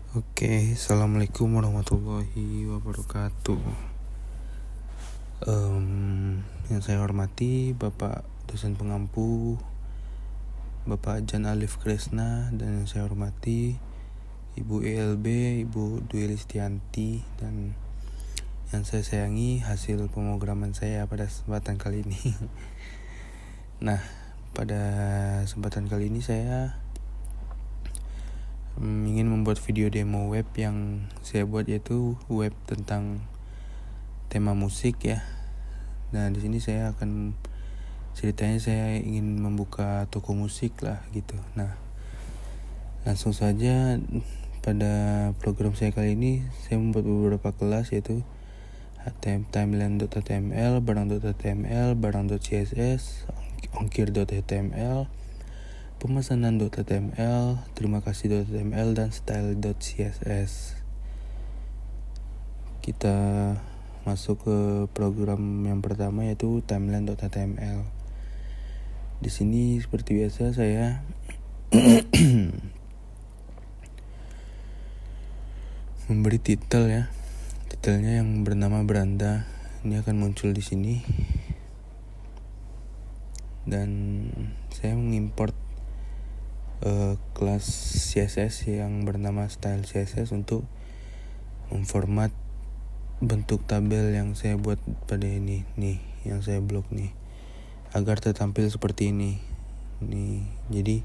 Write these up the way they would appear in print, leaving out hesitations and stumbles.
Oke, assalamualaikum warahmatullahi wabarakatuh. Yang saya hormati Bapak dosen pengampu, Bapak Jan Alif Kresna, dan yang saya hormati Ibu ELB, Ibu Dwi Listianti, dan yang saya sayangi hasil pemrograman saya pada kesempatan kali ini. Nah, pada kesempatan kali ini saya ingin membuat video demo web yang saya buat, yaitu web tentang tema musik ya. Nah, di sini saya akan ceritanya saya ingin membuka toko musik lah gitu. Nah, langsung saja pada program saya kali ini saya membuat beberapa kelas, yaitu timeline.html, barang.html, barang.css, ongkir.html, pemesanan.html, terima kasih.html, dan style.css. Kita masuk ke program yang pertama, yaitu timeline.html. Di sini seperti biasa saya memberi titel ya. Titelnya yang bernama beranda. Ini akan muncul di sini. Dan saya mengimport kelas CSS yang bernama style CSS untuk memformat bentuk tabel yang saya buat pada ini nih, yang saya blok nih, agar tertampil seperti ini nih. Jadi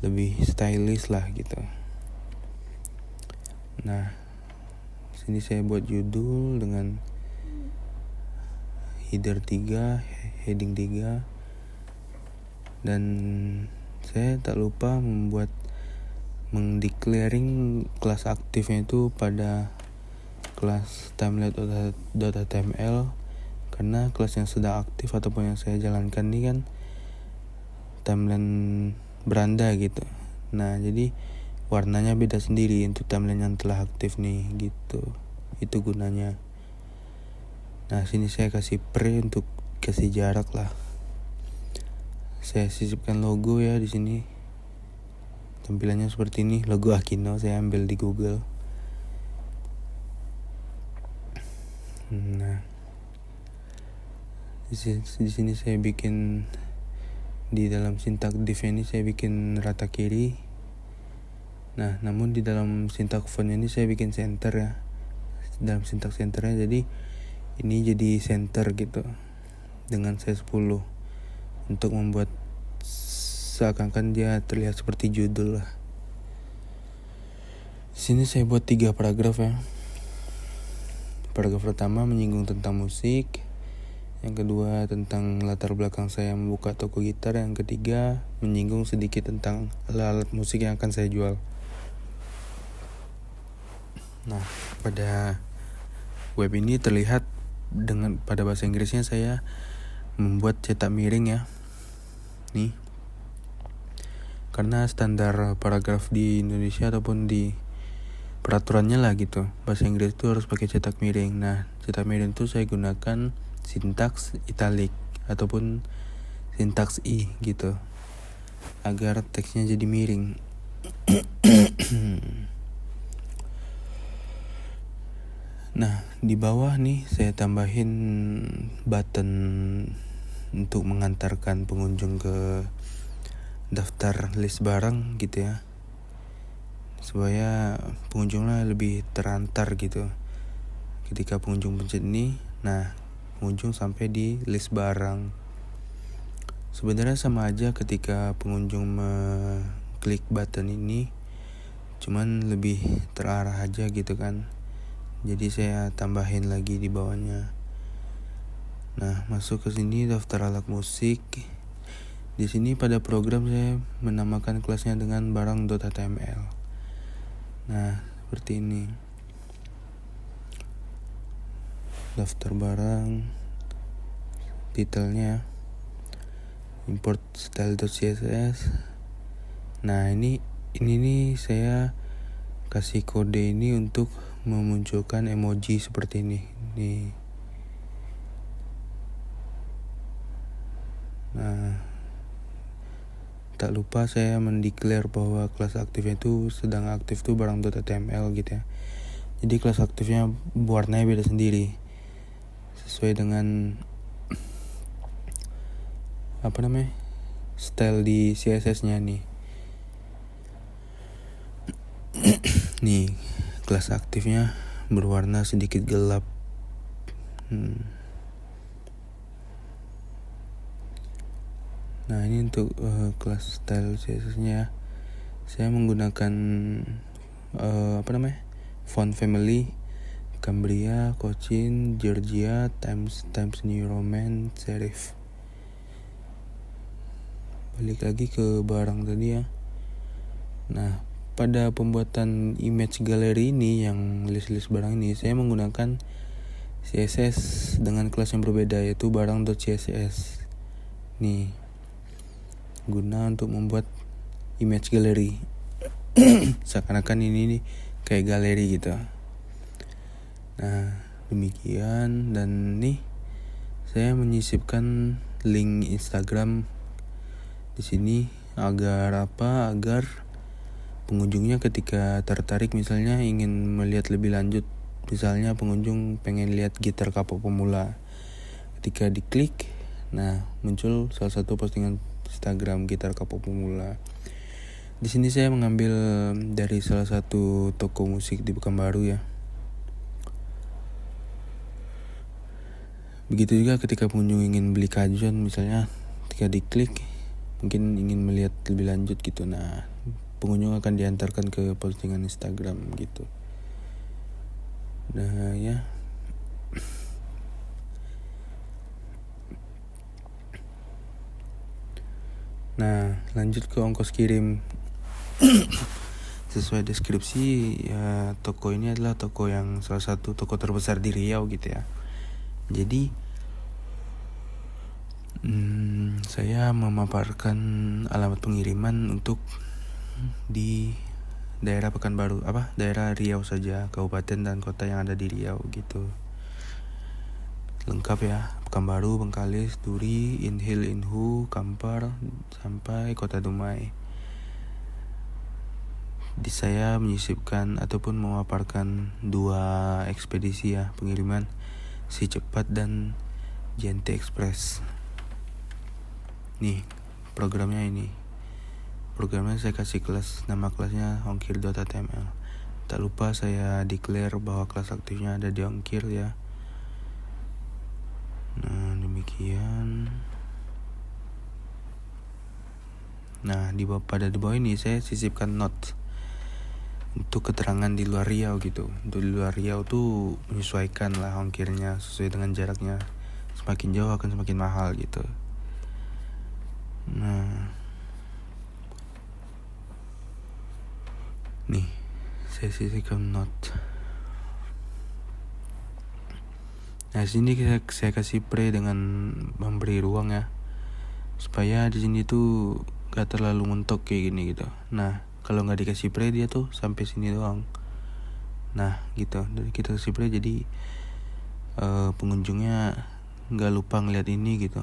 lebih stylish lah gitu. Nah, sini saya buat judul dengan header 3, heading 3, dan saya tak lupa mendeclaring kelas aktifnya itu pada kelas timeline.html, karena kelas yang sudah aktif ataupun yang saya jalankan ini kan timeline beranda gitu. Nah, jadi warnanya beda sendiri untuk timeline yang telah aktif nih gitu. Itu gunanya. Nah, sini saya kasih pre untuk kasih jarak lah. Saya sisipkan logo ya di sini. Tampilannya seperti ini, logo Akino saya ambil di Google. Nah, di sini saya bikin di dalam sintak div ini saya bikin rata kiri. Nah, namun di dalam sintak font ini saya bikin center ya. Dalam sintak centernya jadi ini jadi center gitu dengan size 10 untuk membuat seakan-akan dia terlihat seperti judul lah. Di sini saya buat 3 paragraf ya. Paragraf pertama menyinggung tentang musik, yang kedua tentang latar belakang saya membuka toko gitar, yang ketiga menyinggung sedikit tentang alat musik yang akan saya jual. Nah, pada web ini terlihat dengan pada bahasa Inggrisnya saya membuat cetak miring ya. Nih. Karena standar paragraf di Indonesia ataupun di peraturannya lah gitu, bahasa Inggris itu harus pakai cetak miring. Nah, cetak miring itu saya gunakan sintaks italic ataupun sintaks I gitu, agar teksnya jadi miring. Nah, di bawah nih saya tambahin button untuk mengantarkan pengunjung ke daftar list barang gitu ya, supaya pengunjungnya lebih terantar gitu. Ketika pengunjung pencet ini, nah pengunjung sampai di list barang. Sebenarnya sama aja ketika pengunjung mengklik button ini, cuman lebih terarah aja gitu kan. Jadi saya tambahin lagi di bawahnya. Nah, masuk ke sini daftar alat musik. Di sini pada program saya menamakan kelasnya dengan barang.html. Nah, seperti ini. Daftar barang, titelnya, import style.css. Nah, ini nih saya kasih kode ini untuk memunculkan emoji seperti ini. Nih. Nah, tak lupa saya mendeklar bahwa kelas aktifnya itu sedang aktif tuh barang.html gitu ya. Jadi kelas aktifnya warnanya beda sendiri sesuai dengan style di CSS-nya nih. Nih, kelas aktifnya berwarna sedikit gelap. Nah, ini untuk kelas style CSS-nya. Saya menggunakan font family Cambria, Cochin, Georgia, Times New Roman, Serif. Balik lagi ke barang tadi ya. Nah, pada pembuatan image gallery ini yang list-list barang ini, saya menggunakan CSS dengan kelas yang berbeda, yaitu barang.css. Nih, guna untuk membuat image gallery. Seakan-akan ini nih kayak galeri gitu. Nah, demikian, dan nih saya menyisipkan link Instagram di sini agar pengunjungnya ketika tertarik misalnya ingin melihat lebih lanjut, misalnya pengunjung pengen lihat gitar kapok pemula, ketika diklik, nah muncul salah satu postingan Instagram gitar kapok pemula. Di sini saya mengambil dari salah satu toko musik di Pekanbaru ya. Begitu juga ketika pengunjung ingin beli kajuan misalnya, ketika diklik mungkin ingin melihat lebih lanjut gitu. Nah, pengunjung akan diantarkan ke postingan Instagram gitu. Nah ya, nah lanjut ke ongkos kirim. Sesuai deskripsi ya, toko ini adalah toko yang salah satu toko terbesar di Riau gitu ya. Jadi saya memaparkan alamat pengiriman untuk di daerah Pekanbaru, daerah Riau saja, kabupaten dan kota yang ada di Riau gitu. Lengkap ya, Pekanbaru, Bengkalis, Duri, Inhil, Inhu, Kampar, sampai Kota Dumai. Di saya menyisipkan ataupun memaparkan 2 ekspedisi ya pengiriman, Si Cepat dan JNT Express. Nih programnya ini. Programnya saya kasih nama kelasnya ongkir.html. Tak lupa saya declare bahwa kelas aktifnya ada di ongkir ya. Nah, demikian. Nah, pada di bawah ini saya sisipkan note untuk keterangan di luar Riau gitu. Untuk di luar Riau tuh menyesuaikan lah ongkirnya sesuai dengan jaraknya. Semakin jauh akan semakin mahal gitu. Nah, nih saya sisipkan note. Nah, sini saya kasih pre dengan memberi ruang ya, supaya di sini tuh gak terlalu mentok kayak gini gitu. Nah, kalau nggak dikasih pre dia tuh sampai sini doang. Nah, gitu. Dari kita kasih pre jadi pengunjungnya nggak lupa ngeliat ini gitu.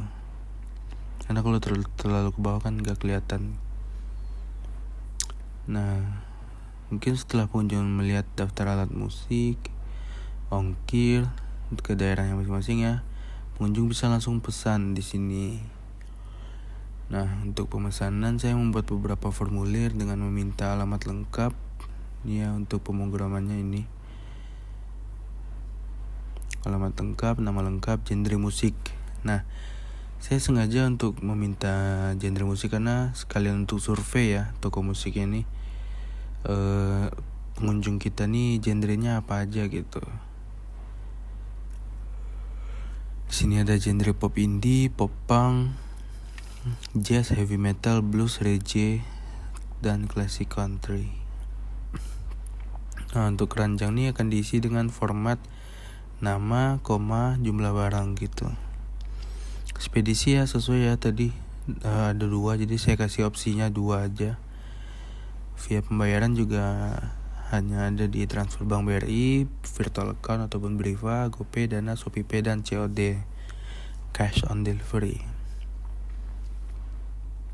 Karena kalau terlalu ke bawah kan nggak kelihatan. Nah, mungkin setelah pengunjung melihat daftar alat musik, ongkir ke daerahnya masing-masing ya, pengunjung bisa langsung pesan di sini. Nah, untuk pemesanan saya membuat beberapa formulir dengan meminta alamat lengkap ya. Untuk pemrogramannya ini alamat lengkap, nama lengkap, genre musik. Nah, saya sengaja untuk meminta genre musik karena sekalian untuk survei ya toko musik ini, pengunjung kita nih genrenya apa aja gitu. Di sini ada genre pop indie, pop punk, jazz, heavy metal, blues, reggae, dan classic country. Nah, untuk keranjang ini akan diisi dengan format nama, jumlah barang gitu. Ekspedisi ya sesuai ya tadi, ada 2, jadi saya kasih opsinya 2 aja. Via pembayaran juga hanya ada di transfer bank BRI, virtual account ataupun Briva, GoPay, Dana, ShopeePay, dan COD, cash on delivery.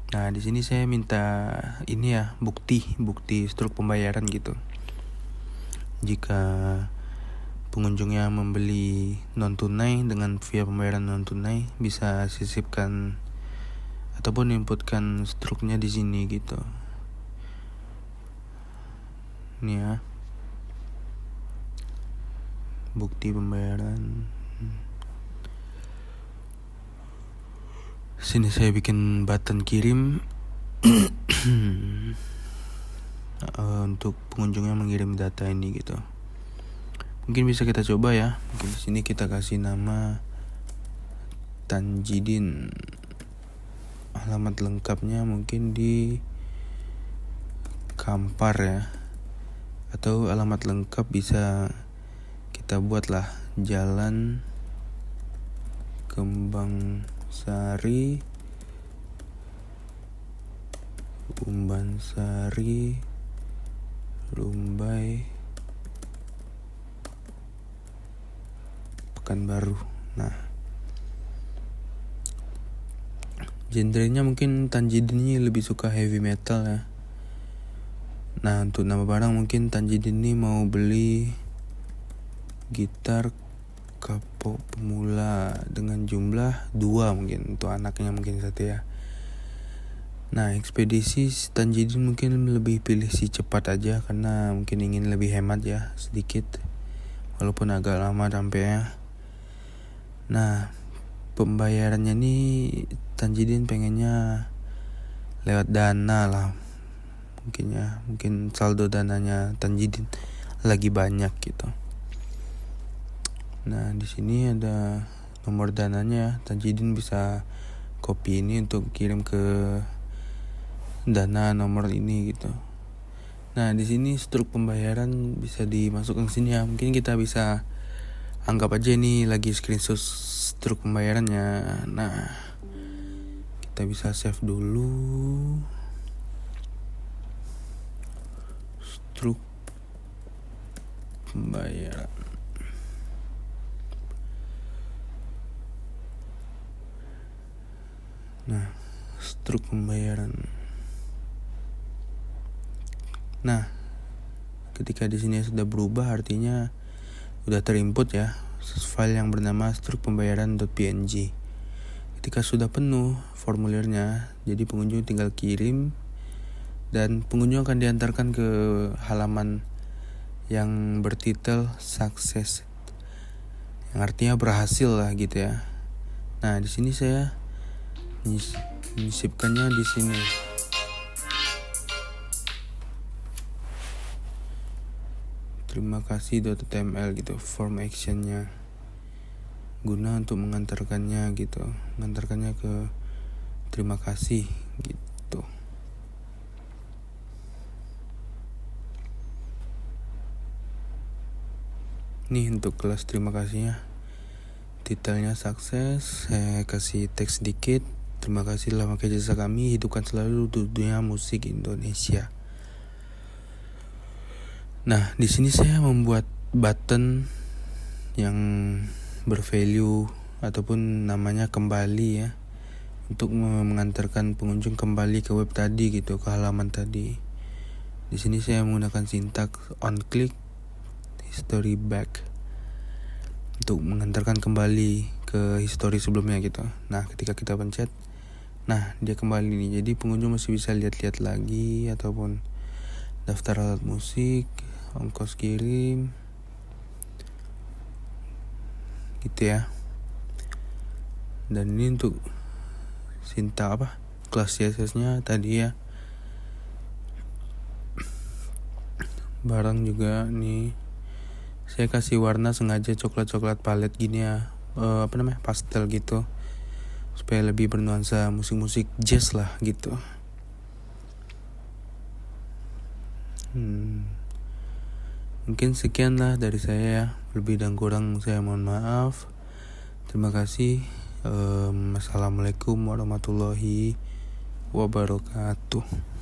Nah, di sini saya minta ini ya, bukti struk pembayaran gitu. Jika pengunjungnya membeli non tunai dengan via pembayaran non tunai, bisa sisipkan ataupun inputkan struknya di sini gitu. Ini ya, bukti pembayaran. Sini saya bikin button kirim untuk pengunjungnya mengirim data ini gitu. Mungkin bisa kita coba ya. Mungkin di sini kita kasih nama Tanjidin. Alamat lengkapnya mungkin di Kampar ya. Atau alamat lengkap bisa kita buatlah Jalan Kembang Sari, Umban Sari, Rumbai, Pekanbaru. Nah, genrenya mungkin Tanjidin ini lebih suka heavy metal ya. Nah, untuk nama barang mungkin Tanjidin ini mau beli gitar kapok pemula dengan jumlah 2 mungkin, untuk anaknya mungkin 1 ya. Nah, ekspedisi Tanjidin mungkin lebih pilih si cepat aja karena mungkin ingin lebih hemat ya sedikit, walaupun agak lama sampainya. Nah, pembayarannya nih Tanjidin pengennya lewat Dana lah mungkin ya, mungkin saldo dananya Tanjidin lagi banyak gitu. Nah, di sini ada nomor dananya. Tanjidin bisa copy ini untuk kirim ke Dana nomor ini gitu. Nah, di sini struk pembayaran bisa dimasukkan ke sini ya. Mungkin kita bisa anggap aja ini lagi screenshot struk pembayarannya. Nah, kita bisa save dulu struk pembayaran. Nah, struk pembayaran. Nah, ketika di sini sudah berubah artinya sudah terinput ya file yang bernama struk pembayaran.png. Ketika sudah penuh formulirnya, jadi pengunjung tinggal kirim dan pengunjung akan diantarkan ke halaman yang bertitel sukses, yang artinya berhasil lah gitu ya. Nah, di sini saya menyisipkannya di sini. Terima kasih .html gitu, form actionnya guna untuk mengantarkannya gitu, mengantarkannya ke terima kasih gitu. Nih untuk kelas terima kasihnya, titelnya sukses, saya kasih teks sedikit. Terima kasih telah memakai jasa kami, hidupkan selalu dunia musik Indonesia. Nah, di sini saya membuat button yang bervalue ataupun namanya kembali ya, untuk mengantarkan pengunjung kembali ke web tadi gitu, ke halaman tadi. Di sini saya menggunakan sintaks on click, history back untuk mengantarkan kembali ke histori sebelumnya gitu. Nah, ketika kita pencet, nah dia kembali nih. Jadi pengunjung masih bisa lihat-lihat lagi ataupun daftar alat musik, ongkos kirim, gitu ya. Dan ini untuk kelas CSS-nya tadi ya. Barang juga nih saya kasih warna sengaja coklat palet gini ya, pastel gitu, supaya lebih bernuansa musik-musik jazz lah gitu. Mungkin sekian lah dari saya ya. Lebih dan kurang saya mohon maaf. Terima kasih. Assalamualaikum warahmatullahi wabarakatuh.